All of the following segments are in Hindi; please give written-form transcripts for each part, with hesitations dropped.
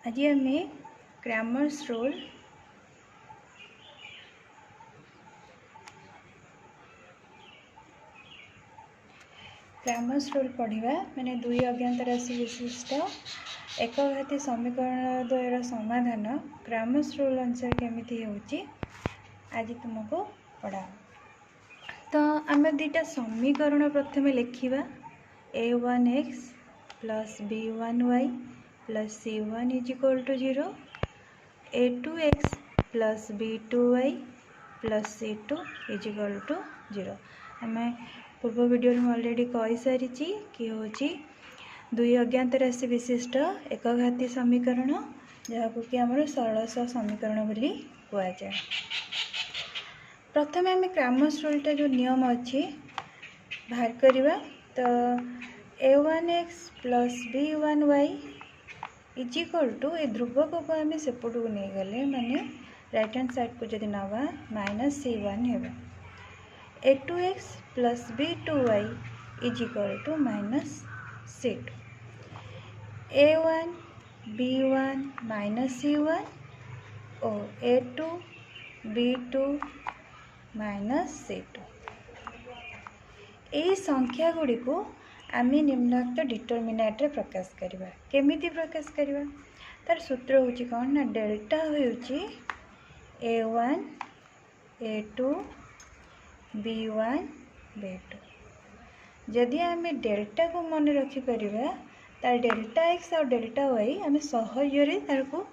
आज आम क्रैमर्स रूल पढ़ा माने दुई अज्ञात राशि विशिष्ट एकघाती समीकरण द्वयर समाधान क्रैमर्स रूल अनुसार केमिति होउची आज तुमको पढ़ा। तो आम दुईटा समीकरण प्रथम लिखा a1x plus b1y plus c1 is equal to 0 a2x plus b2y plus c2 is equal to 0। आम पूर्व वीडियो में ऑलरेडी कही सारी कि हूँ दुई अज्ञात राशि विशिष्ट एकघाती समीकरण जहाँ कि आम सरल समीकरण बोली कहुए। प्रथम आम क्रैमर्स रूलटा जो नियम अच्छी बाहर करवा। तो a1x plus b1y is equal to ए ध्रुवक को आम सेपट को नहीं गले माने राइट हैंड साइड को जब नवा माइनस c1 है a2x plus b2y is equal to minus c2 a1 b1 minus c1 और a2 b2 माइनस c2। यही संख्या गुड़ी को आम निम्नलिखित डिटरमिनेंट रे प्रकाश करवा। केमिति प्रकाश करवा तार सूत्र होची कौन ना डेल्टा होची a1 a2 b1 b2। जदि आम डेल्टा को मन रखिपर तार डेल्टा एक्स और डेल्टा वाई आम सहजरे तार को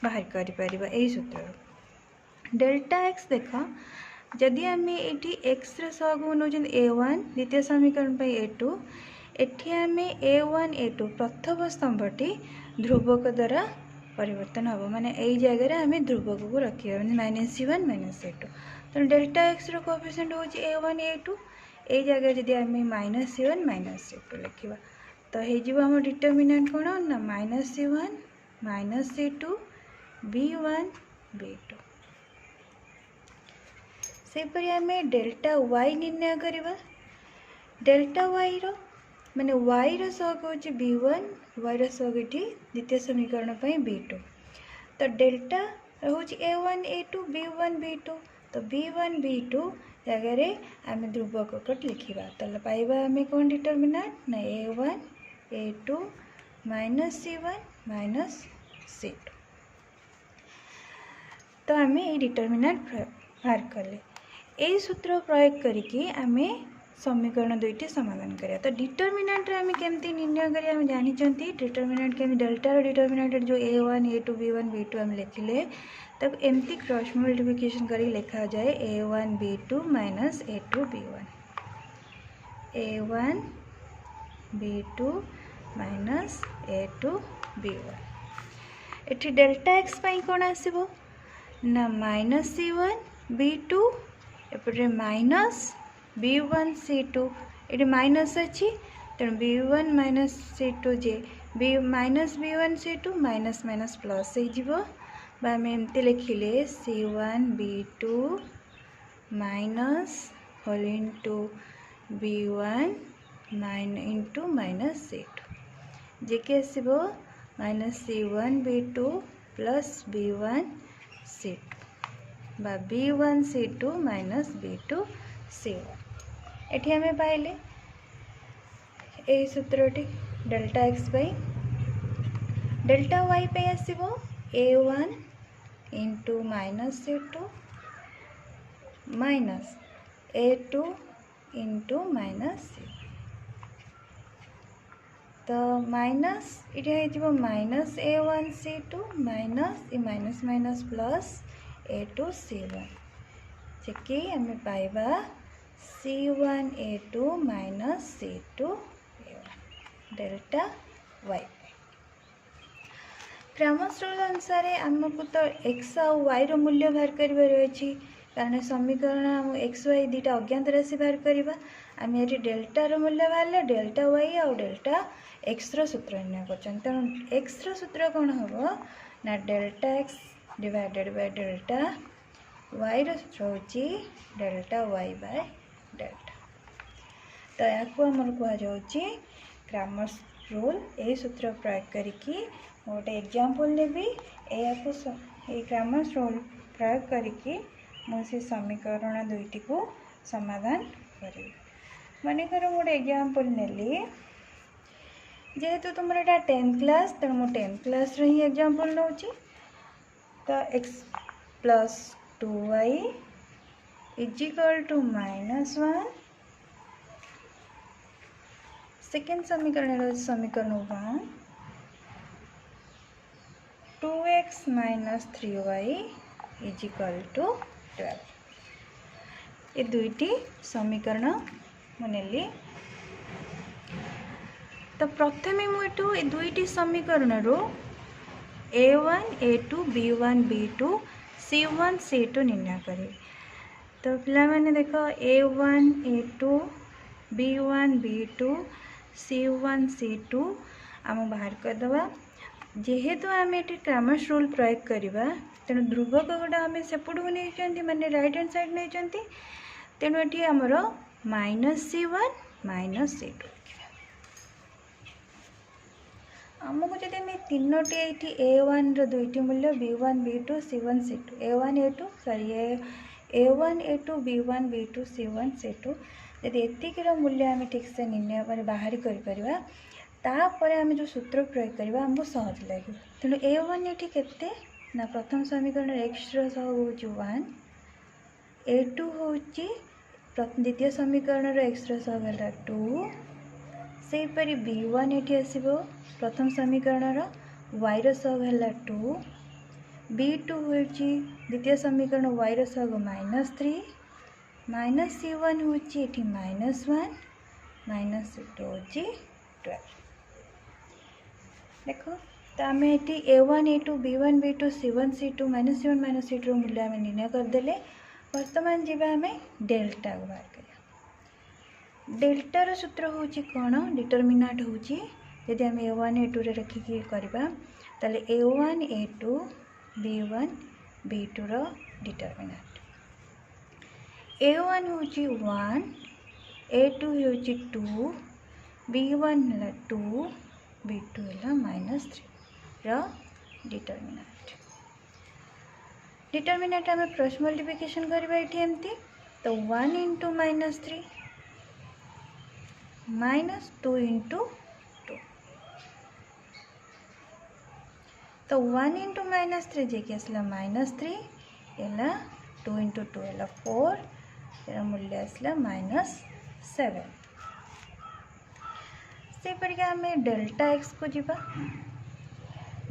बाहर कर यही सूत्र। डेल्टा एक्स देख जदि आम ये एक्स सहगु नौ a1 द्वितीय समीकरण a2 एठी आम a1 a2 प्रथम स्तंभटी ध्रुवक द्वारा परिवर्तन हम माने यही जगह आम ध्रुवक को रखा माइनस c1 माइनस c2। तो डेल्टा एक्स कोएफिशिएंट हो a1 a2 यही जगह जदि आम माइनस c1 माइनस c2 लिखा तो हो आम डिटरमिनेंट कौन ना minus c1 minus c2 b1 b2। सेपरी आम डेल्टा वाई निर्णय करवा। डेल्टा वाई रो माने वाई रो सहग हो b1 वाई रो सहग ये द्वितीय समीकरण b2। तो डेल्टा हो a1 a2 b1 b2 तो b1 b2 जगह आम ध्रुवक लिखा तो पाइबा आम कौन डिटरमिनेंट ना a1 a2 minus c1 minus c2। तो आम ये डिटरमिनेंट बाहर कले यही सूत्र प्रयोग करके आम समीकरण दुईटी समाधान करिया। तो डिटरमिनेंट आम केमती निर्णय करिया आम जानी डिटरमिनेंट के डेल्टा डिटरमिनेंट जो a1 a2 b1 b2 आम लिखिले तब एमती क्रॉस मल्टीप्लिकेशन कर लिखा जाए a1 b2 minus a2 b1 a1 b2 minus a2 b1। एठी डेल्टा एक्स पाई कौन आसीबो ना minus c1 b2 एपटे minus b1 c2 ये माइनस अच्छी तेणु b1 माइनस c2 जे minus b1 c2 minus minus plus आम एमती लिखिले c1 b2 minus whole into b1 into minus c2 जे कि आसो minus c1 b2 plus b1 c2 बा b1 c2 minus b2 c1। एठी आमे पाइले यही सूत्रटी delta X by delta Y पे आसीबो a1 into minus c2 minus a2 into minus c। तो माइनस ये हो minus a1 c2 minus minus minus plus a2 c1 जे आम पाइबा c1 a2 minus c2 a1 delta Y. Cramer's rule अनुसार आमको तो एक्स आउ वाई रो मूल्य बाहर कर कारण समीकरण आम एक्स वाई दुईटा अज्ञात राशि बाहर करवा। आम ये डेल्टा रो मूल्य बाहर डेल्टा वाई आउ डेल्टा एक्स रो सूत्र निर्णय कर तेणु एक्स रो सूत्र कौन हम ना delta X divided by delta Y रो सूत्र हो डेल्टा वाई बाय डेल्टा। तो या आमर कहुच्छे क्रैमर्स रूल ए सूत्र प्रयोग करिकी गोटे एग्जांपल नेबी ए क्रामर्स रूल प्रयोग करिकी मुझे समीकरण दुईटी को समाधान करी। मनेकर गोटे एग्जांपल नेली जेहेतु तुम एटा 10th क्लास तेणु मु 10th क्लास रे ही एग्जांपल नौची तो x plus 2y is equal to -1 second समीकरण समीकरण 1 2x minus 3y is equal to 12 ये दुईटी समीकरण मुनेली। तो प्रथमे मुझे दुईटी समीकरण रो a1 a2 b1 b2 c1 c2 निर्णय करी। तो पिला माने देखो a1 a2 b1 b2 c1 c2 आम बाहर करदे जेहेतु आम ये क्रामर्स रूल प्रयोग करवा तेणु ध्रुवक गुड़ा आम सेपट को नहीं माने राइट हैंड साइड नहीं तेणु ये आमर -c1 -c2 आमको जब तीनोटी ये a1 दुईटी मूल्य b1 b2 c1 c2 a1 a2 sorry a1 a2 b1 b2 c1 c2 यदि एतिक मूल्य आम ठीक से निर्णय कर बाहर कर आम जो सूत्र प्रयोग करवा आमको सहज लगे। तेणु a1 ये केते ना प्रथम समीकरण x हूँ 1 a2 हूँ द्वितीय समीकरण x है 2 से परी b1 ये आसो प्रथम समीकरण y रसग है 2 b2 हूँ द्वितीय समीकरण y रसग -3 -c1 हूँ ये -1 -c2 हूँ 12 देखो तो आम ये a1 a2 b1 b2 c1 c2 -c1 -c2 मूल्य आम निर्णय करदे। वर्तमान जीवा आम डेल्टा को बाहर कर डेल्टार सूत्र हूँ कौन डिटरमिनाट हूँ यदि आम a1 a2 रे रखिकी करवा ताले a1 a2 b1 b2 रो डिटरमिनाट a1 हूँ 1 a2 हूँ 2 b1 है 2 b2 है -3 रो डिटरमिनाट आम क्रॉस मल्टीप्लिकेशन करवा ये एमती तो 1 इंटू -3 -2 इंटू 2 तो 1 इंटू -3 जे कि आसला -3 है 2 इंटू 2 है 4 यार मूल्य आसला -7 से परिका आम डेल्टा एक्स को जीवा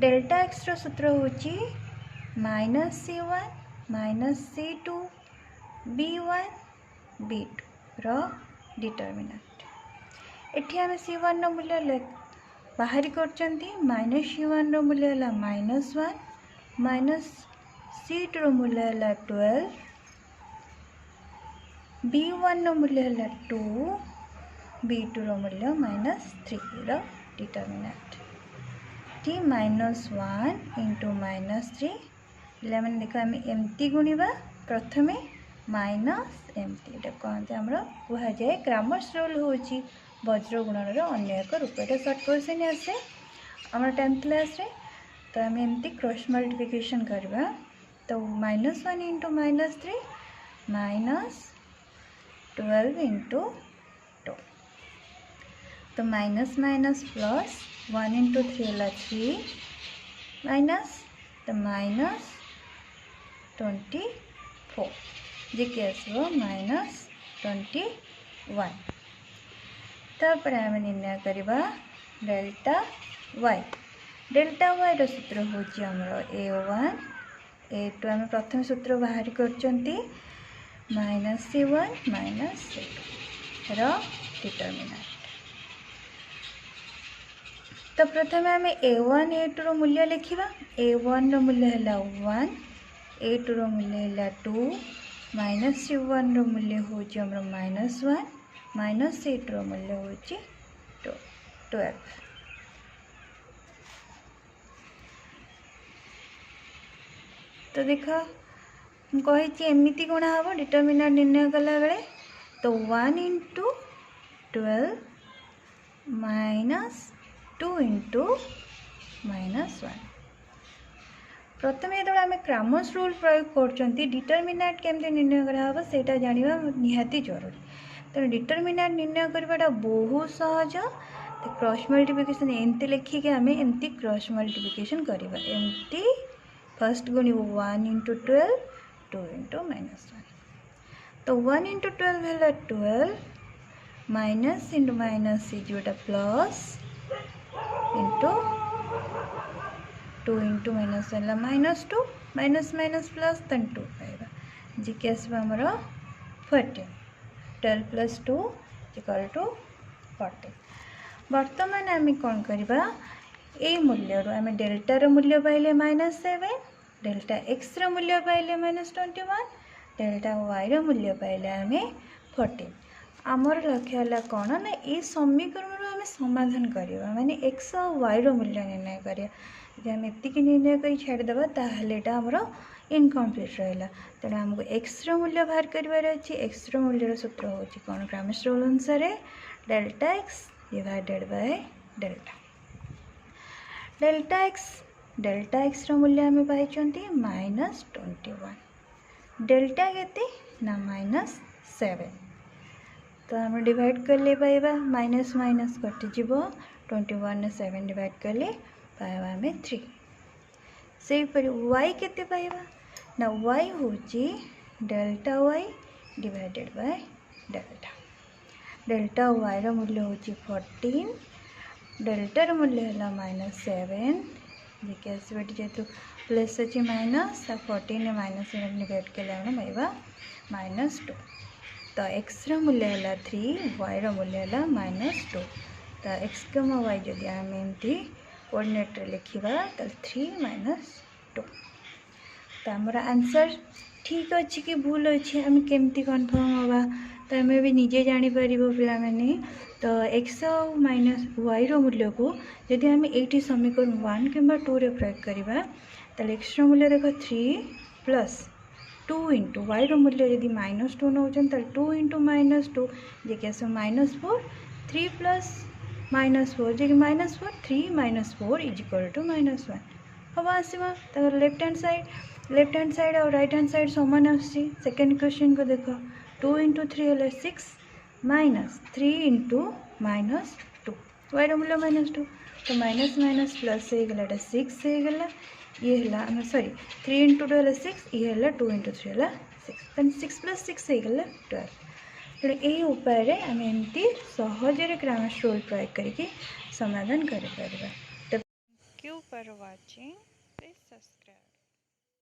डेल्टा एक्स रो सूत्र हूँ -c1 -c2 b1 b2 रो डिटरमिनाट एठी आम c1 रो मूल्य बाहरी करचंती -c1 रो मूल्य है -1 -c2 रो मूल्य है 12 b1 रो मूल्य है 2 b2 रो मूल्य -3 रो डिटरमिनाट टी -1 इंटू -3 पे मैंने देखो आम एमती गुणवा प्रथमे माइनस एमती कहते आम कह जाए क्रामर्स रूल हूँ वज्र गुणन अन्य एक रूप ये सर्ट क्वेश्चन आसे आम 10th क्लास रे तो आम एमती क्रॉस मल्टीप्लिकेशन करवा तो -1 इंटू -3 -12 इंटू 2 तो माइनस माइनस प्लस 1 इंटू 3 है 3 माइनस तो -24 जी के आसो -21 तापर आम निर्णय करवा डेल्टा वाई रो सूत्र हूँ a1 a2 आम प्रथम सूत्र बाहर करचंती -c1 -c2 रो डिटरमिनाट तो प्रथम आम a1 a2 रो मूल्य लिखा a1 रो मूल्य है 1 a2 रो मूल्य है 2 -c1 रो मूल्य हूँ -1 -c2 रो मूल्य हूँ 12 तो देख कही एमती गुण हम डिटरमिनाट निर्णय कला बेले तो 1 इंटू 12 माइनस 2 इंटू -1 प्रथम जो आम क्रामर्स रूल प्रयोग कर डिटरमिनेंट केमती निर्णय कराब से जानवा निहाती जरूरी। तेणु डिटरमिनेंट निर्णय करवाटा बहुत सहज। तो क्रॉस मल्टीप्लिकेशन एमती लिखिके आम एमती क्रॉस मल्टीप्लिकेशन करवा एमती फर्स्ट गुणिब 1 इंटू 12 2 इंटू -1 तो 1 इंटू 12 है 12 माइनस इंटू माइनस जोटा प्लस इंटू 2 इंटू माइनस है -2 माइनस माइनस प्लस देन 2 पाइबा जी के आमर 14 12 प्लस 2 इक्वल टू 14। बर्तमान आम कौन करवा ये मूल्य आम डेल्टार मूल्य पाइले -7 डेल्टा एक्स मूल्य पाइले -21 डेल्टा वाई मूल्य पाइले आम 14। आमर लक्ष्य है कौन ना ये समीकरण आम समाधान करवा माने एक्स और वाई मूल्य निर्णय करिया। यदि आम एतिक निर्णय कर छाड़देवा ताहले आमर इनकम्प्लीट रहा। तेणु आमको एक्स मूल्य बाहर करार अच्छी। एक्स मूल्यर सूत्र हूँ कौन क्रॉस रूल अनुसार delta X divided by delta delta x मूल्य आम पाई -21 डेल्टा केते ना -7 तो आम डिवाइड कले पाइबा माइनस माइनस कटिज 21 7 डिवाइड कले पाइबा आम 3 से वाई केते पाइबा ना वाई हूँ delta Y divided by delta Y रो मूल्य हूँ 14 डेल्टार मूल्य है -7 जेहेतु प्लस अच्छी माइनस 14 माइनस डिवाइड कले पाइबा -2 तो एक्स मूल्य है 3 वाई मूल्य है -2 तो एक्स वाई जदि आम एमती कोऑर्डिनेट लिखा तो 3 -2 तो आमर आंसर ठीक अच्छी कि भूल अच्छी आम केमती कन्फर्म हवा तो आम भी निजे जापर पिला माने तो एक्स माइनस वाई मूल्य को जदि आम ये समीकरण 1 कि 2 रे प्रयोग करवा तो एक्स मूल्य देख 3 प्लस 2 इंटू वाई मूल्य यदि -2 नौ 2 इंटू -2 जे कि आस -4 3 प्लस -4 जे कि -4 3 -4 इज इक्वल टू -1 हम आसवा लेफ्ट हैंड साइड और राइट हैंड साइड सामान आसी। सेकेंड क्वेश्चन को देख 2 इंटू 3 है 6 माइनस 3 इंटू -2 वाई मूल्य -2 तो माइनस माइनस प्लस हो गला 6 हो गला ये है सॉरी 3 इंटू 2 है 6 ये है 2 इंटू 3 है 6 6 प्लस 6 हो गला 12। तेणु यही उपाय आम एमती सहजरे क्रॉस रूल प्रयोग करके समाधान कर। Thank you for watching please subscribe.